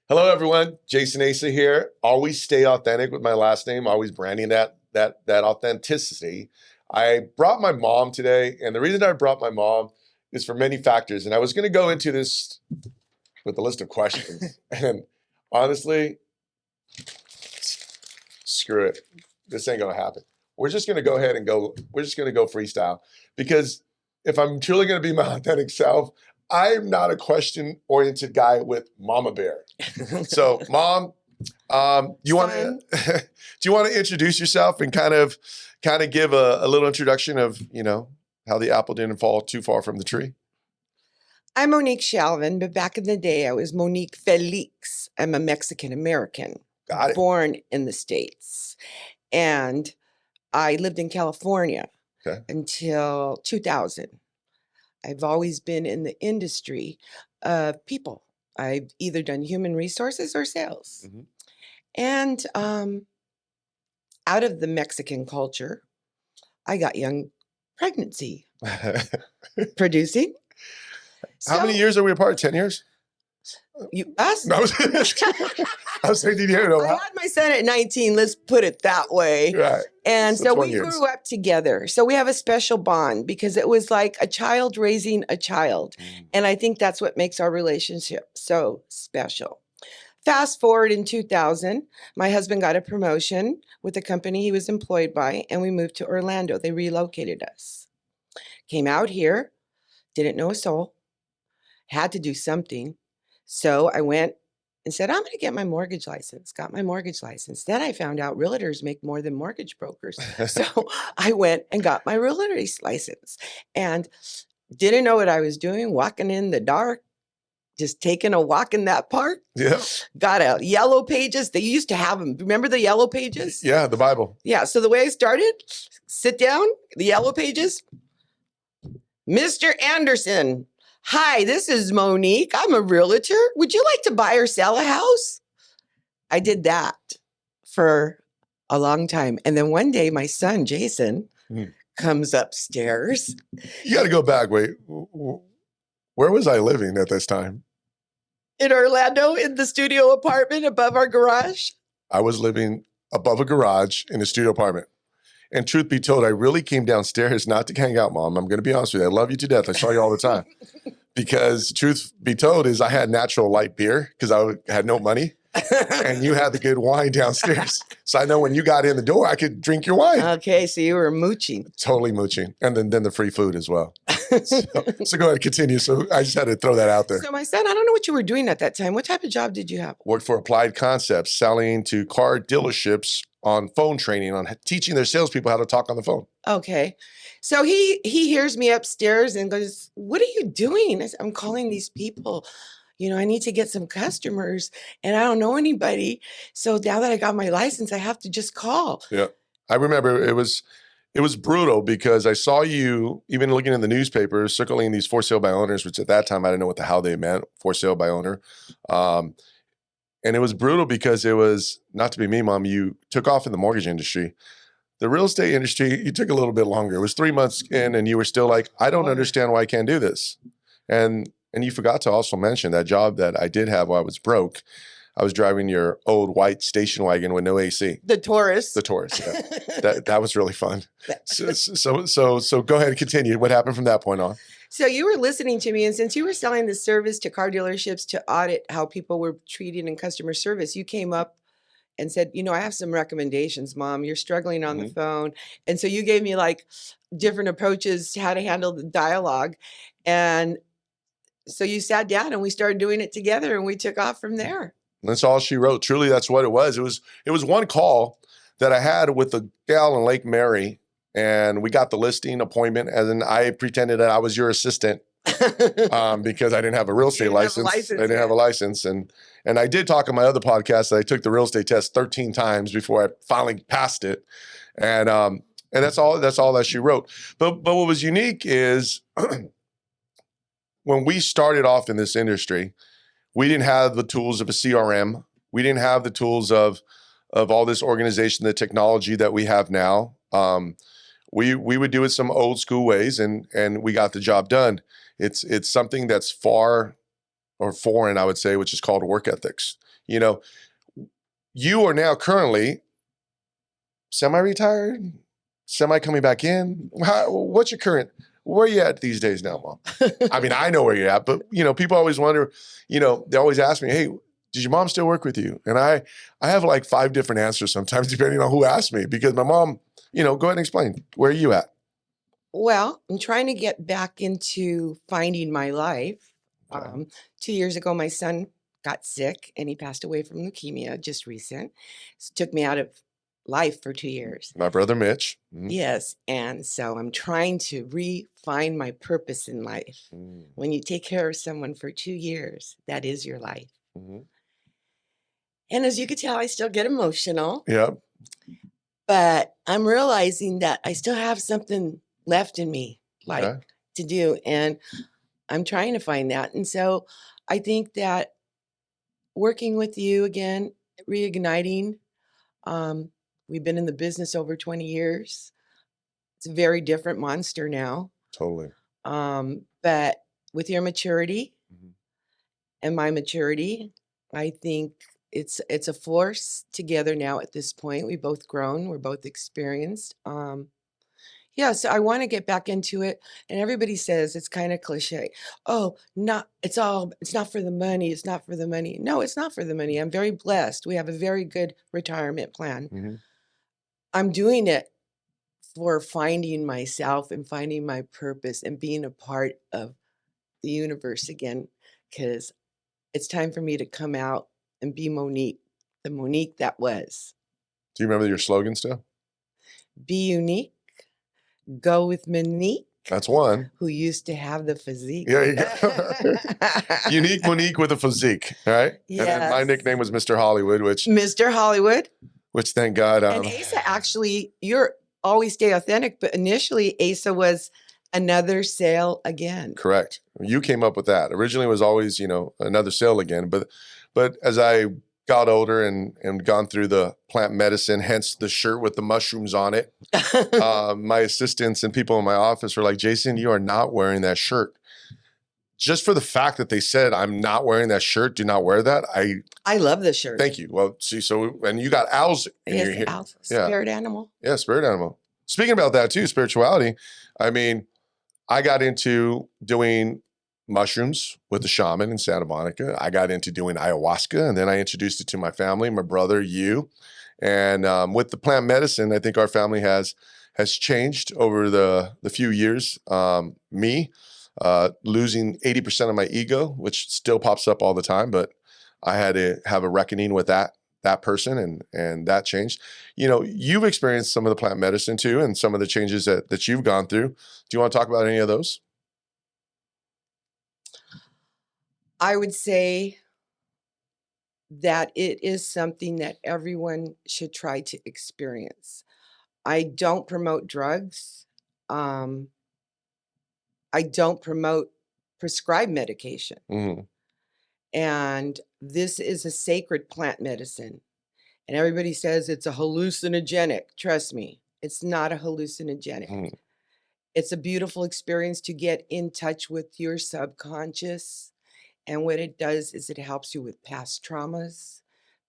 Hello, everyone. Jason Asa here. Always stay authentic with my last name. Always branding that authenticity. I brought my mom today, and the reason I brought my mom is for many factors. And I was going to go into this with a list of questions, and honestly, screw it. This ain't going to happen. We're just going to go ahead and go. We're just going to go freestyle, because if I'm truly going to be my authentic self, I'm not a question-oriented guy with Mama Bear. So, Mom, do you want to introduce yourself and kind of give a little introduction of how the apple didn't fall too far from the tree? I'm Monique Schelvan, but back in the day, I was Monique Felix. I'm a Mexican American, born in the States, and I lived in California until 2000. I've always been in the industry of people. I've either done human resources or sales. Mm-hmm. And out of the Mexican culture, I got young pregnancy producing. How many years are we apart? 10 years? Us? No, I was thinking, I had my son at 19, let's put it that way. Right. And so we grew up together. So we have a special bond because it was like a child raising a child. And I think that's what makes our relationship so special. Fast forward in 2000, my husband got a promotion with the company he was employed by, and we moved to Orlando. They relocated us. Came out here, didn't know a soul, had to do something. So I went and said, I'm going to get my mortgage license. Got my mortgage license. Then I found out realtors make more than mortgage brokers. So I went and got my realtor's license and didn't know what I was doing, walking in the dark, just taking a walk in that park. Yeah. Got a yellow pages. They used to have them. Remember the yellow pages? Yeah, the Bible. Yeah. So the way I started, sit down, the yellow pages. Mr. Anderson. Hi, this is Monique. I'm a realtor. Would you like to buy or sell a house? I did that for a long time. And then one day my son, Jason, comes upstairs. You got to go back. Wait, where was I living at this time? In Orlando, in the studio apartment above our garage. I was living above a garage in a studio apartment. And truth be told, I really came downstairs not to hang out, Mom. I'm going to be honest with you. I love you to death. I saw you all the time. Because truth be told is I had natural light beer because I had no money. And you had the good wine downstairs. So I know when you got in the door, I could drink your wine. Okay, so you were mooching. Totally mooching. And then the free food as well. So go ahead, continue. So I just had to throw that out there. So my son, I don't know what you were doing at that time. What type of job did you have? Worked for Applied Concepts, selling to car dealerships on phone training, on teaching their salespeople how to talk on the phone. Okay. So he hears me upstairs and goes, what are you doing? I said, I'm calling these people. I need to get some customers and I don't know anybody. So now that I got my license, I have to just call. Yeah. I remember it was brutal because I saw you even looking in the newspaper, circling these for sale by owners, which at that time, I didn't know what the hell they meant, for sale by owner. And it was brutal because it was, not to be me, Mom, you took off in the mortgage industry. The real estate industry, you took a little bit longer. It was 3 months in and you were still like, I don't understand why I can't do this. And you forgot to also mention that job that I did have while I was broke. I was driving your old white station wagon with no AC. The Taurus. The Taurus, yeah. that was really fun. So go ahead and continue. What happened from that point on? So you were listening to me, and since you were selling the service to car dealerships to audit how people were treated in customer service, you came up and said, I have some recommendations, Mom. You're struggling on the phone. And so you gave me like different approaches to how to handle the dialogue. And so you sat down and we started doing it together and we took off from there. That's all she wrote. Truly, that's what it was. It was one call that I had with a gal in Lake Mary, and we got the listing appointment, and then I pretended that I was your assistant because I didn't have a real estate license. I didn't have a license, and I did talk on my other podcast that I took the real estate test 13 times before I finally passed it, and that's all that she wrote. But what was unique is when we started off in this industry, we didn't have the tools of a CRM. We didn't have the tools of all this organization, the technology that we have now. We would do it some old school ways, and we got the job done. It's something that's far or foreign, I would say, which is called work ethics. You know, you are now currently semi-retired, semi coming back in. What's your current, where are you at these days now, Mom? I mean, I know where you're at, but you know, people always wonder, you know, they always ask me, hey, does your mom still work with you? And I have like 5 different answers sometimes, depending on who asks me, because my mom, you know, go ahead and explain, where are you at? Well, I'm trying to get back into finding my life. Okay. 2 years ago, my son got sick and he passed away from leukemia, just recent. It took me out of life for 2 years. My brother Mitch. Mhm. Yes. And so I'm trying to re-find my purpose in life. When you take care of someone for 2 years, that is your life. Mhm. And as you could tell, I still get emotional, Yep. but I'm realizing that I still have something left in me, like Okay. to do. And I'm trying to find that. And so I think that working with you again, reigniting, um, we've been in the business over 20 years. It's a very different monster now. Totally. But with your maturity Mhm. and my maturity, I think it's a force together now at this point. We've both grown, we're both experienced. Yeah, so I want to get back into it. And everybody says it's kind of cliche. Oh, it's not for the money. It's not for the money. No, it's not for the money. I'm very blessed. We have a very good retirement plan. Mhm. I'm doing it for finding myself and finding my purpose and being a part of the universe again, because it's time for me to come out and be Monique, the Monique that was. Do you remember your slogan still? Be unique, go with Monique, That's one. who used to have the physique. There you go. Unique Monique with a physique, right? And then my Yes. nickname was Mr. Hollywood, Mr. Hollywood. which thank God. And Asa, actually, you're always stay authentic, but initially Asa was another sale again. Correct. You came up with that. Originally it was always, you know, another sale again. But as I got older and gone through the plant medicine, hence the shirt with the mushrooms on it, my assistants and people in my office were like, Jason, you are not wearing that shirt. Just for the fact that they said I'm not wearing that shirt, do not wear that. I love the shirt. Thank you. Well, see, so and you got owls in your Yes, hair. owl, spirit animal. Yeah, spirit animal. Speaking about that too, spirituality. I mean, I got into doing mushrooms with the shaman in Santa Monica. I got into doing ayahuasca, and then I introduced it to my family, my brother, you. And with the plant medicine, I think our family has changed over the few years. Me losing 80% of my ego, which still pops up all the time, but I had to have a reckoning with that person and that changed. You know, you've experienced some of the plant medicine too, and some of the changes that you've gone through. Do you want to talk about any of those? I would say that it is something that everyone should try to experience. I don't promote drugs. Um, I don't promote prescribed medication. Mm-hmm. And this is a sacred plant medicine. And everybody says it's a hallucinogenic. Trust me, it's not a hallucinogenic. Mm-hmm. It's a beautiful experience to get in touch with your subconscious. And what it does is it helps you with past traumas,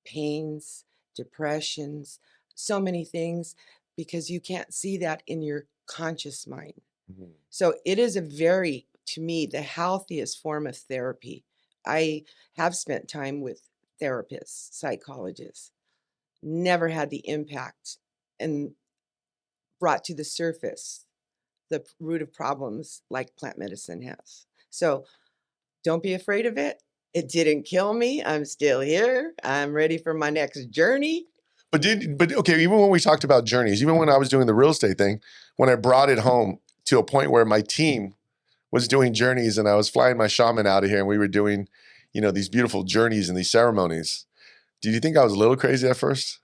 pains, depressions, so many things, because you can't see that in your conscious mind. Mm-hmm. So it is to me, the healthiest form of therapy. I have spent time with therapists, psychologists, never had the impact and brought to the surface the root of problems like plant medicine has. So don't be afraid of it. It didn't kill me. I'm still here. I'm ready for my next journey. But okay, even when we talked about journeys, even when I was doing the real estate thing, when I brought it home to a point where my team was doing journeys and I was flying my shaman out of here and we were doing, you know, these beautiful journeys and these ceremonies. Did you think I was a little crazy at first?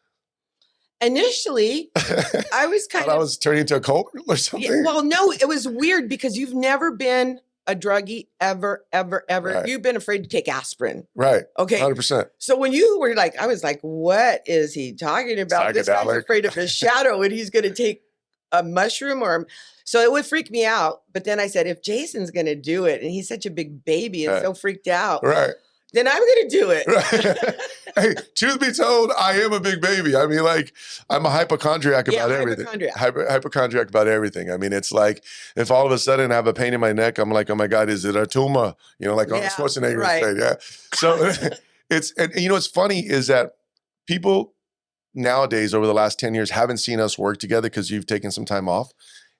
Initially, I was kind of. I was turning into a cult or something? Yeah, well, no, it was weird because you've never been a druggie ever. Right. You've been afraid to take aspirin. Right. Okay. 100%. So when you were like, I was like, what is he talking about? This guy's Psychedelic. afraid of his shadow and he's going to take a mushroom so it would freak me out. But then I said, if Jason's going to do it and he's such a big baby and so freaked out, then I'm going to do it. Right. Hey, truth be told, I am a big baby. I mean, like, I'm a hypochondriac about everything. Hypochondriac about everything. I mean, it's like, if all of a sudden I have a pain in my neck, I'm like, oh my God, is it a tumor? You know, like Arnold Schwarzenegger would say, yeah. So and you know, what's funny is that people nowadays over the last 10 years haven't seen us work together because you've taken some time off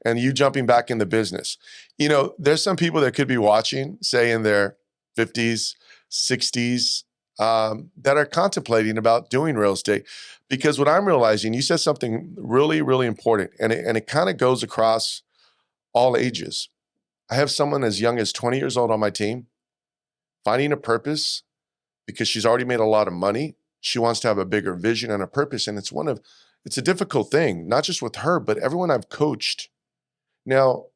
and you jumping back in the business. You know, there's some people that could be watching, say in their 50s, 60s, that are contemplating about doing real estate. Because what I'm realizing, you said something really, really important, and it kind of goes across all ages. I have someone as young as 20 years old on my team, finding a purpose because she's already made a lot of money. She wants to have a bigger vision and a purpose. And it's a difficult thing, not just with her, but everyone I've coached. Now,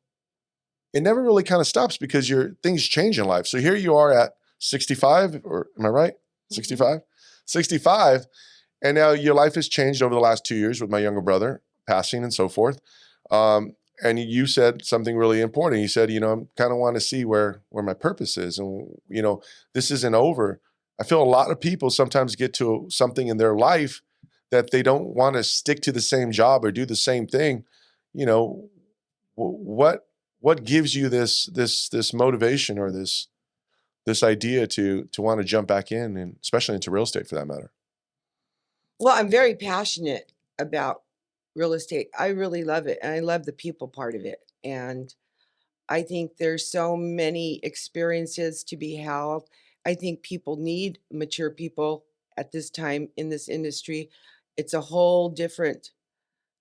it never really kind of stops because things change in life. So here you are at 65, or am I right? 65? 65. And now your life has changed over the last 2 years with my younger brother passing and so forth. And you said something really important. You said, you know, I kind of want to see where my purpose is. And, you know, this isn't over. I feel a lot of people sometimes get to something in their life that they don't want to stick to the same job or do the same thing. You know, what gives you this motivation or this idea to want to jump back in, and especially into real estate for that matter? Well, I'm very passionate about real estate. I really love it. And I love the people part of it. And I think there's so many experiences to be had. I think people need mature people at this time in this industry. It's a whole different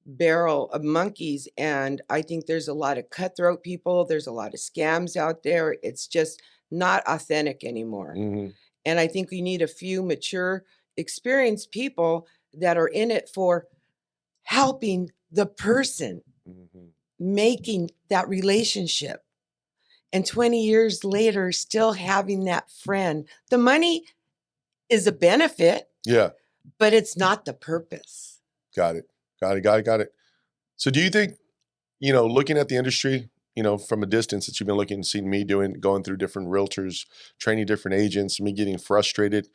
barrel of monkeys. And I think there's a lot of cutthroat people. There's a lot of scams out there. It's just not authentic anymore. Mm-hmm. And I think we need a few mature, experienced people that are in it for helping the person, making that relationship. And 20 years later, still having that friend. The money is a benefit. Yeah. But it's not the purpose. Got it. So do you think, you know, looking at the industry, you know, from a distance that you've been seeing me going through different realtors, training different agents, me getting frustrated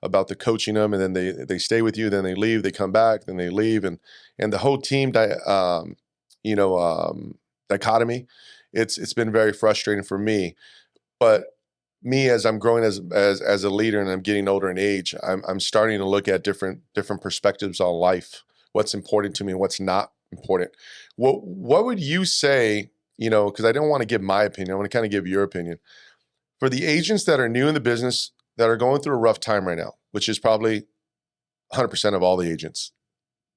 about the coaching them, and then they stay with you, then they leave, they come back, then they leave, and the whole team, dichotomy, it's been very frustrating for me. But me, as I'm growing as a leader and I'm getting older in age, I'm starting to look at different perspectives on life, what's important to me and what's not important. What would you say, you know, because I don't want to give my opinion, I want to kind of give your opinion. For the agents that are new in the business, that are going through a rough time right now, which is probably 100% of all the agents.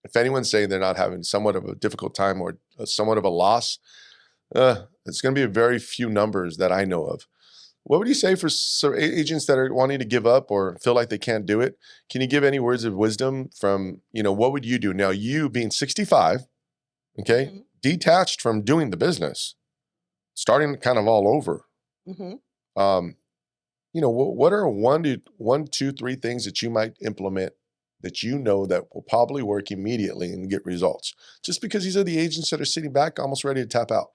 If anyone's saying they're not having somewhat of a difficult time or somewhat of a loss, it's going to be a very few numbers that I know of. What would you say for agents that are wanting to give up or feel like they can't do it? Can you give any words of wisdom from, you know, what would you do? Now, you being 65, okay, detached from doing the business, starting kind of all over. You know, what are one, two, three things that you might implement that you know that will probably work immediately and get results? Just because these are the agents that are sitting back almost ready to tap out.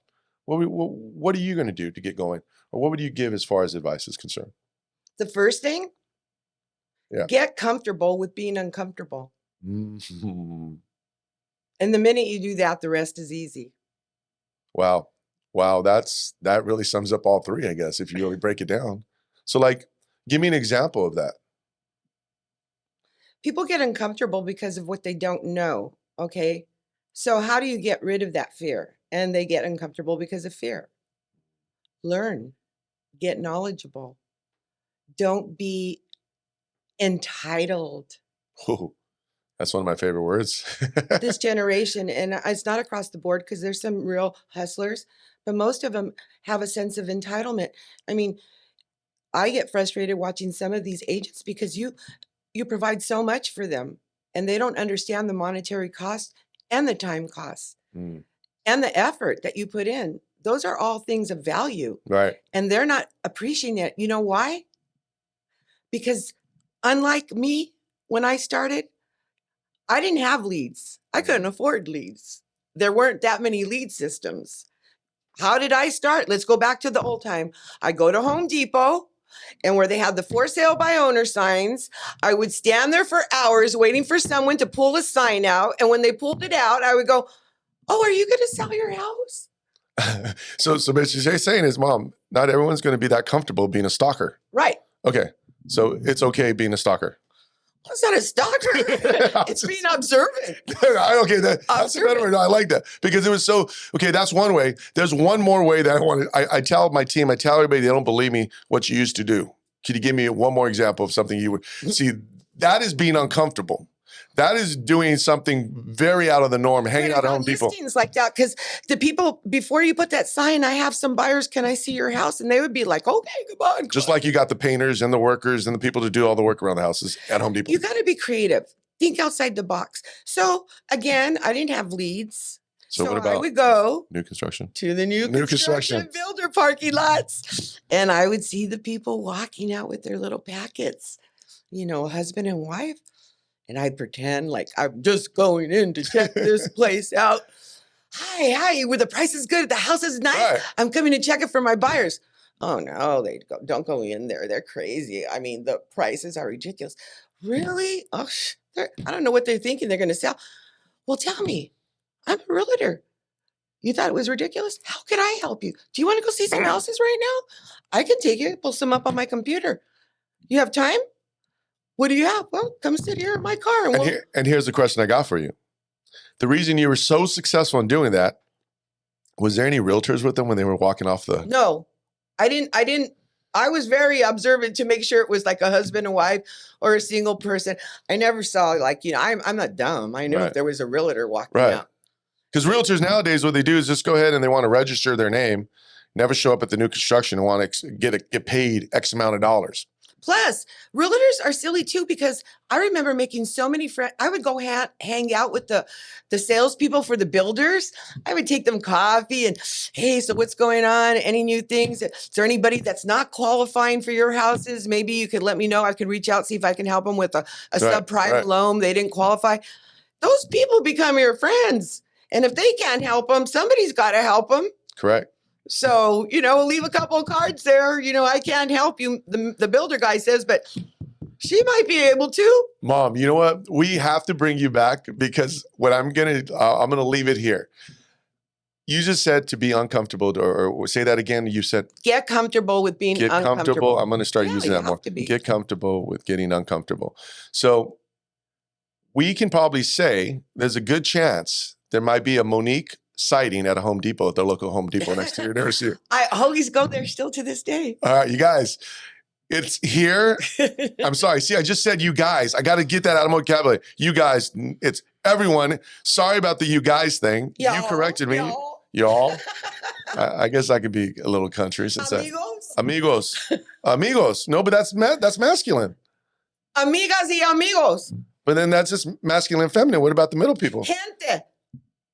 What are you going to do to get going? Or what would you give as far as advice is concerned? The first thing, get comfortable with being uncomfortable. Mm-hmm. And the minute you do that, the rest is easy. Wow. That really sums up all three, I guess, if you really break it down. So, like, give me an example of that. People get uncomfortable because of what they don't know, okay? So how do you get rid of that fear? And they get uncomfortable because of fear. Learn, get knowledgeable. Don't be entitled. Oh, that's one of my favorite words. This generation, and it's not across the board because there's some real hustlers, but most of them have a sense of entitlement. I mean, I get frustrated watching some of these agents because you provide so much for them and they don't understand the monetary cost and the time cost and the effort that you put in. Those are all things of value. Right. And they're not appreciating it. You know why? Because unlike me, when I started, I didn't have leads. I couldn't afford leads. there weren't that many lead systems. How did I start? Let's go back to the old time. I go to Home Depot, and where they had the for sale by owner signs, I would stand there for hours waiting for someone to pull a sign out. And when they pulled it out, I would go, "Oh, are you going to sell your house?" So basically, she's saying is, Mom, not everyone's going to be that comfortable being a stalker. Right. Okay. So it's okay being a stalker. It's not a stalker. It's being observant. Okay, that's a better word. I like that because it was so, okay, that's one way. There's one more way that I want to, I tell my team, I tell everybody they don't believe me what you used to do. Can you give me one more example of something you would, see, that is being uncomfortable. That is doing something very out of the norm, hanging out at Home Depot. Listings like that, because the people, before you put that sign, I have some buyers, can I see your house? And they would be like, okay, come on. Just like you got the painters and the workers and the people to do all the work around the houses at Home Depot. You got to be creative. Think outside the box. So again, I didn't have leads. So what about I would go new construction to the new construction builder parking lots, and I would see the people walking out with their little packets, husband and wife. And I'd pretend like I'm just going in to check this place out. Hi, where the price is good, the house is nice. Right. I'm coming to check it for my buyers. Oh no, don't go in there. They're crazy. I mean, the prices are ridiculous. Really? Oh, I don't know what they're thinking they're going to sell. Well, tell me, I'm a realtor. You thought it was ridiculous? How could I help you? Do you want to go see some houses right now? I can take you, pull some up on my computer. You have time? What do you have? Well, come sit here in my car. And here's the question I got for you. The reason you were so successful in doing that, was there any realtors with them when they were walking off the... No, I didn't. I was very observant to make sure it was like a husband and wife or a single person. I never saw I'm not dumb. I knew if there was a realtor walking out. Because realtors nowadays, what they do is just go ahead and they want to register their name, never show up at the new construction and want to get paid X amount of dollars. Plus, realtors are silly too, because I remember making so many friends. I would go hang out with the salespeople for the builders. I would take them coffee and, hey, so what's going on? Any new things? Is there anybody that's not qualifying for your houses? Maybe you could let me know. I could reach out, see if I can help them with a subprime loan. They didn't qualify. Those people become your friends. And if they can't help them, somebody's got to help them. Correct. So, leave a couple of cards there. I can't help you, the builder guy says, but she might be able to. Mom, you know what? We have to bring you back because what I'm going to leave it here. You just said to be uncomfortable, or say that again. You said get comfortable with being uncomfortable. I'm going to start using that more. Get comfortable with getting uncomfortable. So we can probably say there's a good chance there might be a Monique sighting at a Home Depot, at their local Home Depot next to your nursery. I always go there still to this day. All right, you guys, it's here. I'm sorry. See, I just said you guys. I got to get that out of my vocabulary. You guys, it's everyone. Sorry about the you guys thing. You corrected me. Y'all. I guess I could be a little country since Amigos. No, but that's masculine. Amigas y amigos. But then that's just masculine and feminine. What about the middle people? Gente.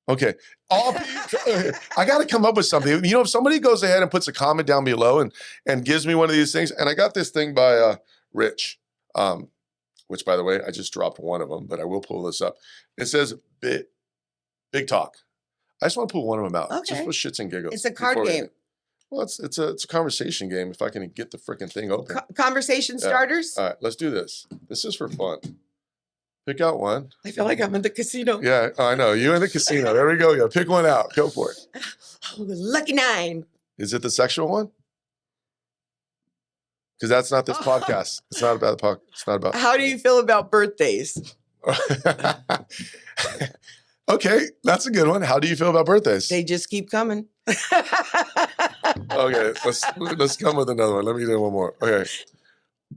Okay. I got to come up with something. If somebody goes ahead and puts a comment down below and gives me one of these things, and I got this thing by Rich, which, by the way, I just dropped one of them, but I will pull this up. It says big talk. I just want to pull one of them out, just for shits and giggles. It's a card game. Well, it's a conversation game. If I can get the freaking thing open. Conversation starters. All right, let's do this. This is for fun. Pick out one. I feel like I'm in the casino. Yeah, I know. You in the casino. There we go. Yeah, pick one out. Go for it. Oh, lucky 9. Is it the sexual one? Because that's not this podcast. It's not about the podcast. It's not about. How do you feel about birthdays? Okay, that's a good one. How do you feel about birthdays? They just keep coming. Okay, let's come with another one. Let me do one more. Okay.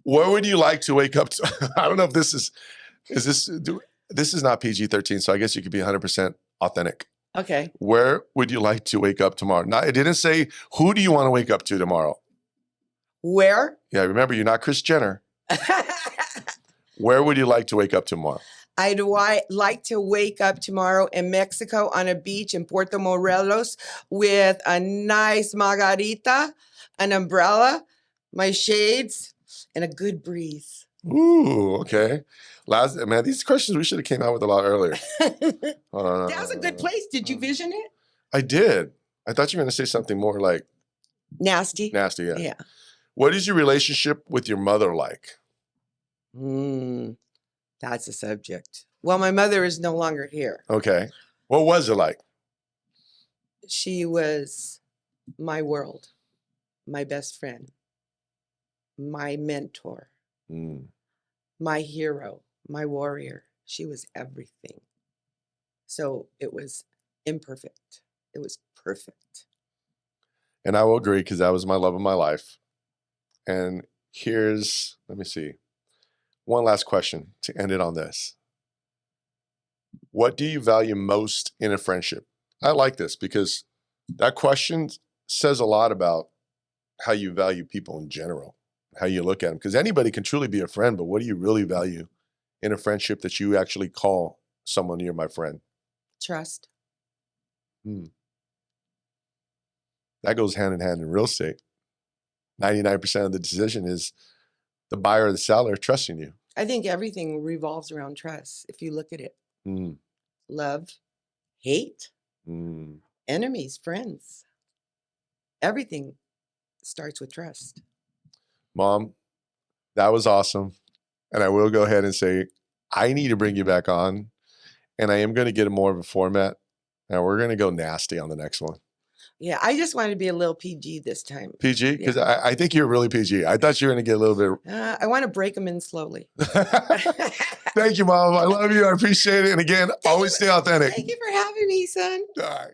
Where would you like to wake up to? I don't know if this is this is not PG-13, so I guess you could be 100% authentic. Okay. Where would you like to wake up tomorrow? Now, it didn't say who do you want to wake up to tomorrow. Where? Yeah, remember, you're not Kris Jenner. Where would you like to wake up tomorrow? I'd like to wake up tomorrow in Mexico on a beach in Puerto Morelos with a nice margarita, an umbrella, my shades, and a good breeze. Ooh, okay. Man, these questions we should have came out with a lot earlier. Hold on. That was a good place. Did you vision it? I did. I thought you were going to say something more like Nasty. nasty. Yeah. Yeah. What is your relationship with your mother like? That's a subject. Well, my mother is no longer here. Okay. What was it like? She was my world, my best friend, my mentor, my hero, my warrior. She was everything. So it was imperfect. It was perfect. And I will agree because that was my love of my life. And here's, let me see, one last question to end it on this. What do you value most in a friendship? I like this because that question says a lot about how you value people in general, how you look at them. Because anybody can truly be a friend, but what do you really value in a friendship that you actually call someone you're my friend? Trust. That goes hand in hand in real estate. 99% of the decision is the buyer or the seller trusting you. I think everything revolves around trust. If you look at it, love, hate, enemies, friends, everything starts with trust. Mom, that was awesome. And I will go ahead and say, I need to bring you back on. And I am going to get more of a format. And we're going to go nasty on the next one. Yeah, I just wanted to be a little PG this time. PG? Because I think you're really PG. I thought you were going to get a little bit. I want to break them in slowly. Thank you, Mom. I love you. I appreciate it. And again, always stay authentic. Thank you for having me, son. All right.